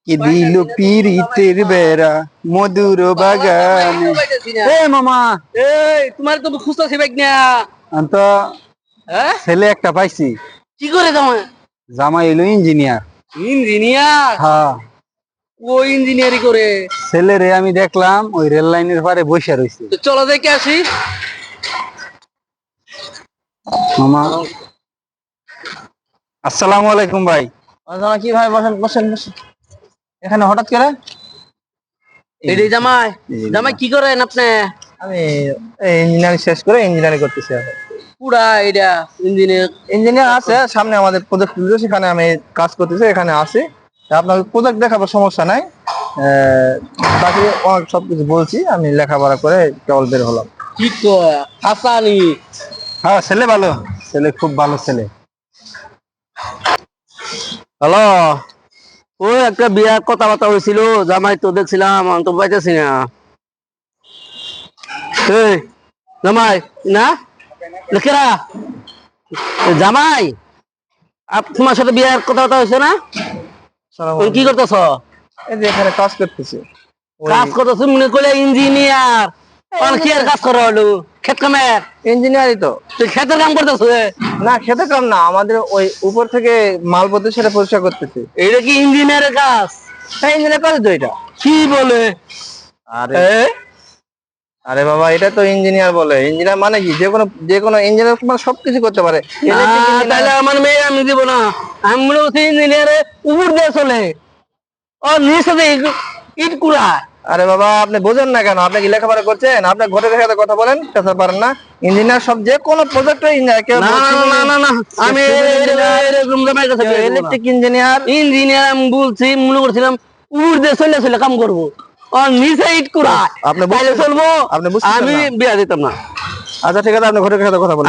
কি দিল পিরিতের বেড়া মধুর বাগানে। এ মামা, এই তোমার তো খুঁজতেছি বাইক না। আমি তো হ্যাঁ, ছেলে একটা পাইছি। কি করে তোমার জামাই হইলো ইঞ্জিনিয়ার। ইঞ্জিনিয়ার? হ্যাঁ, ও ইঞ্জিনিয়ারিং করে? ছেলেরে আমি দেখলাম ওই রেল লাইনের পারে বসে রয়েছে। তো চলো দেখে আসি। মামা, আসসালামু আলাইকুম ভাই। কি ভাই, বসেন বসেন বসেন। এখানে হঠাৎ করে? এই জামাই, জামাই কি করেন আপনি? আমি ইঞ্জিনিয়ারিং শেষ করে ইঞ্জিনিয়ারিং করতেছি এখন। পুরা এটা ইঞ্জিনিয়ার? ইঞ্জিনিয়ার আছে সামনে আমাদের প্রজেক্ট, সেখানে আমি কাজ করতেছি, এখানে আছি। আপনার প্রজেক্ট দেখাবো, সমস্যা নাই। বাকি সবকিছু বলছি, আমি লেখাপড়া করে কেবল বের হলাম। কি কয় হাসানি? হ্যাঁ, ছেলে ভালো, ছেলে খুব ভালো ছেলে। হ্যালো, ওই একটা বিয়ার কথাবার্তা হয়েছিল, জামাই তো দেখছিলাম, আমি তো পাইতেছি না। এই জামাই না, লেখেরা জামাই, তোমার সাথে বিয়ার কথাবার্তা হয়েছে না? তুমি কি করতেছ? এই যে এখানে কাজ করতেছি। কাজ করতেছ মনে করলে ইঞ্জিনিয়ার? কি আর কাজ করা হলো? ক্ষেত কামের ইঞ্জিনিয়ারই তো। তুই ক্ষেতের কাম করতেছ? না, খেতে কাম না, আমাদের ওই উপর থেকে মাল পড়তে, সেটা পরিষ্কার করতেছি। এটা কি ইঞ্জিনিয়ারের কাজ? হ্যাঁ, ইঞ্জিনিয়ার কাজ তো এটা। কি বলে? আরে আরে বাবা, এটা তো ইঞ্জিনিয়ার বলে। ইঞ্জিনিয়ার মানে কি, যে কোনো ইঞ্জিনিয়ার মানে সবকিছু করতে পারে। তাহলে আমার মেয়ে আমি দিব না। আমি মনে করছি ইঞ্জিনিয়ারে উপর দিয়ে চলে, ও নিচে ইট কুড়া। আরে বাবা, আপনি বোঝেন না কেন? আপনি কি লেখাপড়া করছেন? আপনার ঘরে সাথে কথা বলেন, কথা পারেন না? ইঞ্জিনিয়ার সব যে কোনো প্রজেক্টে ইঞ্জিনিয়ার। আমি ইলেকট্রিক ইঞ্জিনিয়ার। ইঞ্জিনিয়ার আমি বলছি, মনে করছিলাম উপর দিয়ে চলে চলে কাম করবো, ও নিচে ইট কুড়া। আপনি চলবো? আপনি বুঝছেন আমি না? বিয়া দিতাম না। আচ্ছা ঠিক আছে, আপনি ঘরে সাথে কথা বলেন।